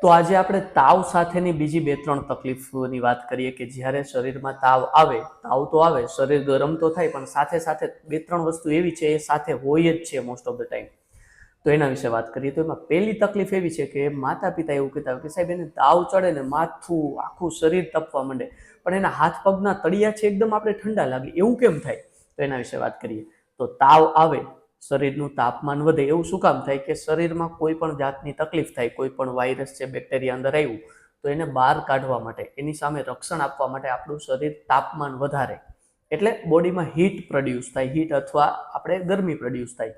તો આજે આપણે તાવ સાથેની બીજી 2-3 તકલીફોની વાત કરીએ કે જ્યારે શરીરમાં તાવ તો આવે, શરીર ગરમ તો થાય, પણ સાથે સાથે 2-3 વસ્તુ એવી છે એ સાથે હોય જ છે મોસ્ટ ઓફ ધ ટાઈમ. તો એના વિશે વાત કરીએ તો એમાં પહેલી તકલીફ એવી છે કે માતા પિતા એવું કહેતા કે સાહેબ એને તાવ ચડે ને માથું આખું શરીર તપવા માંડે, પણ એના હાથ પગના તળિયા છે એકદમ આપણે ઠંડા લાગે, એવું કેમ થાય? તો એના વિશે વાત કરીએ તો તાવ આવે, શરીરનું તાપમાન વધે, એવું શું કામ થાય કે શરીરમાં કોઈ પણ જાતની તકલીફ થાય, કોઈ પણ વાયરસ છે, બેક્ટેરિયા અંદર આવ્યું તો એને બહાર કાઢવા માટે, એની સામે રક્ષણ આપવા માટે આપણું શરીર તાપમાન વધારે, એટલે બોડીમાં હીટ પ્રોડ્યુસ થાય, હીટ અથવા આપણે ગરમી પ્રોડ્યુસ થાય.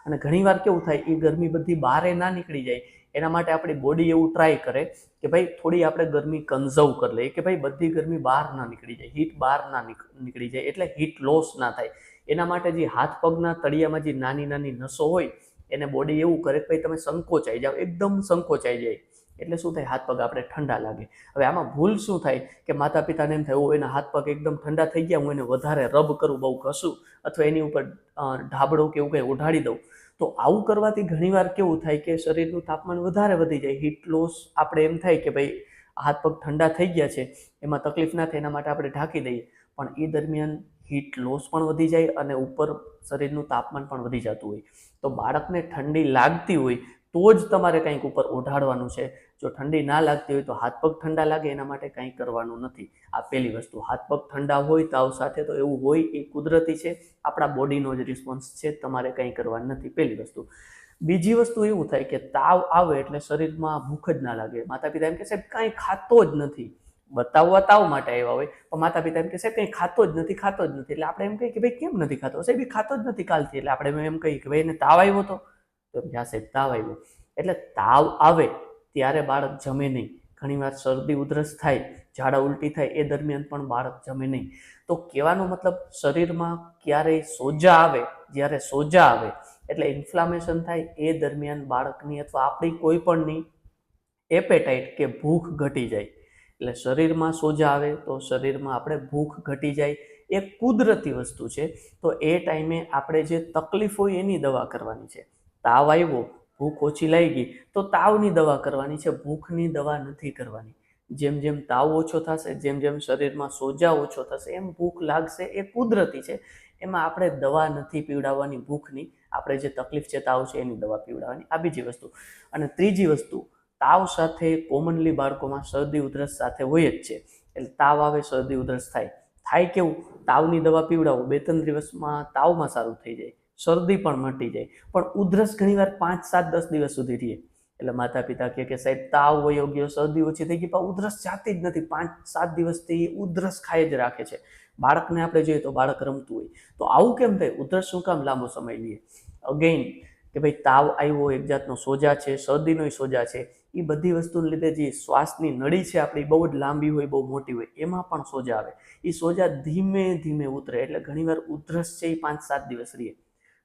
અને ઘણીવાર કેવું થાય એ ગરમી બધી બહાર ના નીકળી જાય, એના માટે આપણી બોડી એવું ટ્રાય કરે કે ભાઈ થોડી આપણે ગરમી કન્ઝર્વ કરી લઈએ, કે ભાઈ બધી ગરમી બહાર ના નીકળી જાય, હીટ બહાર ના નીકળી જાય, એટલે હીટ લોસ ના થાય. એના માટે જે હાથ પગના તળિયામાં જે નાની નાની નસો હોય એને બોડી એવું કરે કે ભાઈ તમે સંકોચાઈ જાઓ, એકદમ સંકોચાઈ જાય, એટલે શું થાય, હાથ પગ આપણે ઠંડા લાગે. હવે આમાં ભૂલ શું થાય કે માતા પિતાને એમ થાય એના હાથ પગ એકદમ ઠંડા થઈ ગયા, હું એને વધારે રબ કરું, બહુ ઘસું, અથવા એની ઉપર ઢાબડો કે એવું કંઈ ઉઢાડી દઉં. તો આવું કરવાથી ઘણીવાર કેવું થાય કે શરીરનું તાપમાન વધારે વધી જાય, હીટ લોસ, આપણે એમ થાય કે ભાઈ હાથ પગ ઠંડા થઈ ગયા છે, એમાં તકલીફ ના થાય એના માટે આપણે ઢાંકી દઈએ, પણ એ દરમિયાન હીટ લોસ પણ વધી જાય અને ઉપર શરીરનું તાપમાન પણ વધી જતું હોય. તો બાળકને ઠંડી લાગતી હોય તો જ તમારે કંઈક ઉપર ઓઢાડવાનું છે. જો ઠંડી ના લાગતી હોય તો હાથ પગ ઠંડા લાગે એના માટે કંઈ કરવાનું નથી. આ પહેલી વસ્તુ. હાથ પગ ઠંડા હોય તાવ સાથે તો એવું હોય, એ કુદરતી છે, આપણા બોડીનો જ રિસ્પોન્સ છે, તમારે કંઈ કરવાનું નથી, પહેલી વસ્તુ. બીજી વસ્તુ એવું થાય કે તાવ આવે એટલે શરીરમાં ભૂખ જ ના લાગે. માતા પિતા એમ કહે સાહેબ કાંઈ ખાતો જ નથી, બતાવવા તાવ માટે આવ્યા હોય, પણ માતા પિતા એમ કહે સાહેબ કંઈ ખાતો જ નથી, ખાતો જ નથી. એટલે આપણે એમ કહીએ કે ભાઈ કેમ નથી ખાતો? સાહેબ એ ખાતો જ નથી કાલથી. એટલે આપણે એમ કહીએ કે ભાઈ એને તાવ આવ્યો હતો, તો હા સાહેબ તાવ આવ્યો. એટલે તાવ આવે ત્યારે બાળક જમે નહીં. ઘણીવાર શરદી ઉધરસ થાય, ઝાડા ઉલટી થાય, એ દરમિયાન પણ બાળક જમે નહીં. તો કહેવાનો મતલબ શરીરમાં ક્યારેય સોજા આવે, જ્યારે સોજા આવે એટલે ઇન્ફ્લામેશન થાય, એ દરમિયાન બાળકની અથવા આપણી કોઈ પણની એપેટાઇટ કે ભૂખ ઘટી જાય. એટલે શરીરમાં સોજા આવે તો શરીરમાં આપણે ભૂખ ઘટી જાય, એ કુદરતી વસ્તુ છે. તો એ ટાઈમે આપણે જે તકલીફ હોય એની દવા કરવાની છે. તાવ આવ્યો, ભૂખ ઓછી લાગી તો તાવની દવા કરવાની છે, ભૂખની દવા નથી કરવાની. જેમ જેમ તાવ ઓછો થશે, જેમ જેમ શરીરમાં સોજા ઓછો થશે, એમ ભૂખ લાગશે, એ કુદરતી છે. એમાં આપણે દવા નથી પીવડાવવાની ભૂખની, આપણે જે તકલીફ છે તાવ છે એની દવા પીવડાવવાની. આ બીજી વસ્તુ. અને ત્રીજી વસ્તુ, તાવ સાથે કોમનલી બાળકોમાં શરદી ઉધરસ સાથે હોય જ છે. એટલે તાવ આવે, શરદી ઉધરસ થાય કેવું, તાવની દવા પીવડાવો, 2-3 દિવસમાં તાવમાં સારું થઈ જાય, શરદી પણ મટી જાય, પણ ઉધરસ ઘણીવાર 5-7-10 દિવસ સુધી રહે. એટલે માતા પિતા કહે કે સાહેબ તાવ વયો ગયો, શરદી ઓછી થઈ ગઈ, પણ ઉધરસ જાતી જ નથી, 5-7 દિવસથી ઉધરસ ખાઈ જ રાખે છે. બાળકને આપણે જોઈએ તો બાળક રમતું હોય, તો આવું કેમ થાય? ઉધરસ શું કામ લાંબો સમય લે? અગેઇન કે ભાઈ તાવ આવ્યો, એક જાતનો સોજા છે, શરદીનો સોજા છે, એ બધી વસ્તુને લીધે જે શ્વાસની નળી છે આપણી બહુ જ લાંબી હોય, બહુ મોટી હોય, એમાં પણ સોજા આવે. એ સોજા ધીમે ધીમે ઉતરે, એટલે ઘણીવાર ઉધરસ છે એ 5-7 દિવસ રહે.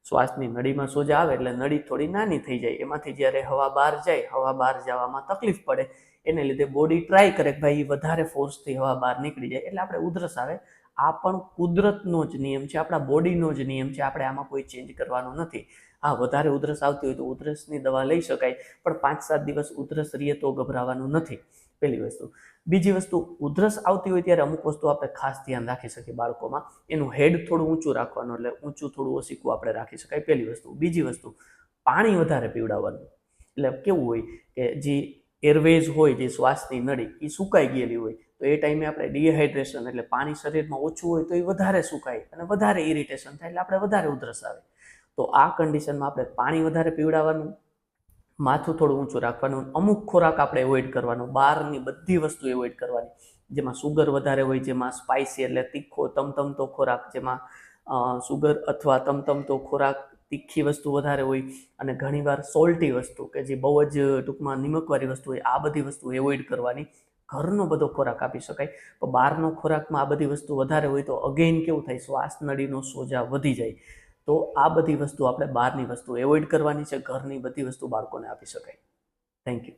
શ્વાસની નળીમાં સોજા આવે એટલે નળી થોડી નાની થઈ જાય, એમાંથી જ્યારે હવા બહાર જાય, હવા બહાર જવામાં તકલીફ પડે, એને લીધે બોડી ટ્રાય કરે કે ભાઈ વધારે ફોર્સથી હવા બહાર નીકળી જાય, એટલે આપણે ઉધરસ આવે. આ પણ કુદરતનો જ નિયમ છે, આપણા બોડીનો જ નિયમ છે, આપણે આમાં કોઈ ચેન્જ કરવાનો નથી. હા, વધારે ઉધરસ આવતી હોય તો ઉધરસની દવા લઈ શકાય, પણ 5-7 દિવસ ઉધરસ રહીએ તો ગભરાવાનું નથી, પહેલી વસ્તુ. બીજી વસ્તુ, ઉધરસ આવતી હોય ત્યારે અમુક વસ્તુ આપણે ખાસ ધ્યાન રાખી શકીએ બાળકોમાં. એનું હેડ થોડું ઊંચું રાખવાનું, એટલે ઊંચું થોડું ઓસીકું આપણે રાખી શકાય, પહેલી વસ્તુ. બીજી વસ્તુ, પાણી વધારે પીવડાવવાનું. એટલે કેવું હોય કે જે એરવેઝ હોય, જે શ્વાસની નળી, એ સુકાઈ ગયેલી હોય, તો એ ટાઈમે આપણે ડિહાઇડ્રેશન, એટલે પાણી શરીરમાં ઓછું હોય તો એ વધારે સુકાય અને વધારે ઇરિટેશન થાય, એટલે આપણે વધારે ઉધરસ આવે. તો આ કન્ડિશનમાં આપણે પાણી વધારે પીવડાવવાનું, માથું થોડું ઊંચું રાખવાનું, અમુક ખોરાક આપણે એવોઇડ કરવાનો, બહારની બધી વસ્તુ એવોઇડ કરવાની, જેમાં સુગર વધારે હોય, જેમાં સ્પાઇસી એટલે તીખો તમતમતો ખોરાક, જેમાં સુગર અથવા તમતમતો ખોરાક, તીખી વસ્તુ વધારે હોય, અને ઘણીવાર સોલ્ટી વસ્તુ કે જે બહુ જ ટૂંકમાં નિમકવાળી વસ્તુ હોય, આ બધી વસ્તુ એવોઇડ કરવાની. ઘરનો બધો ખોરાક આપી શકાય, પણ બહારનો ખોરાકમાં આ બધી વસ્તુ વધારે હોય તો અગેઇન કેવું થાય, શ્વાસ નળીનો સોજા વધી જાય. તો આ બધી વસ્તુ આપણે બહારની વસ્તુ એવોઇડ કરવાની છે, ઘરની બધી વસ્તુ બાળકોને આપી શકાય. Thank you.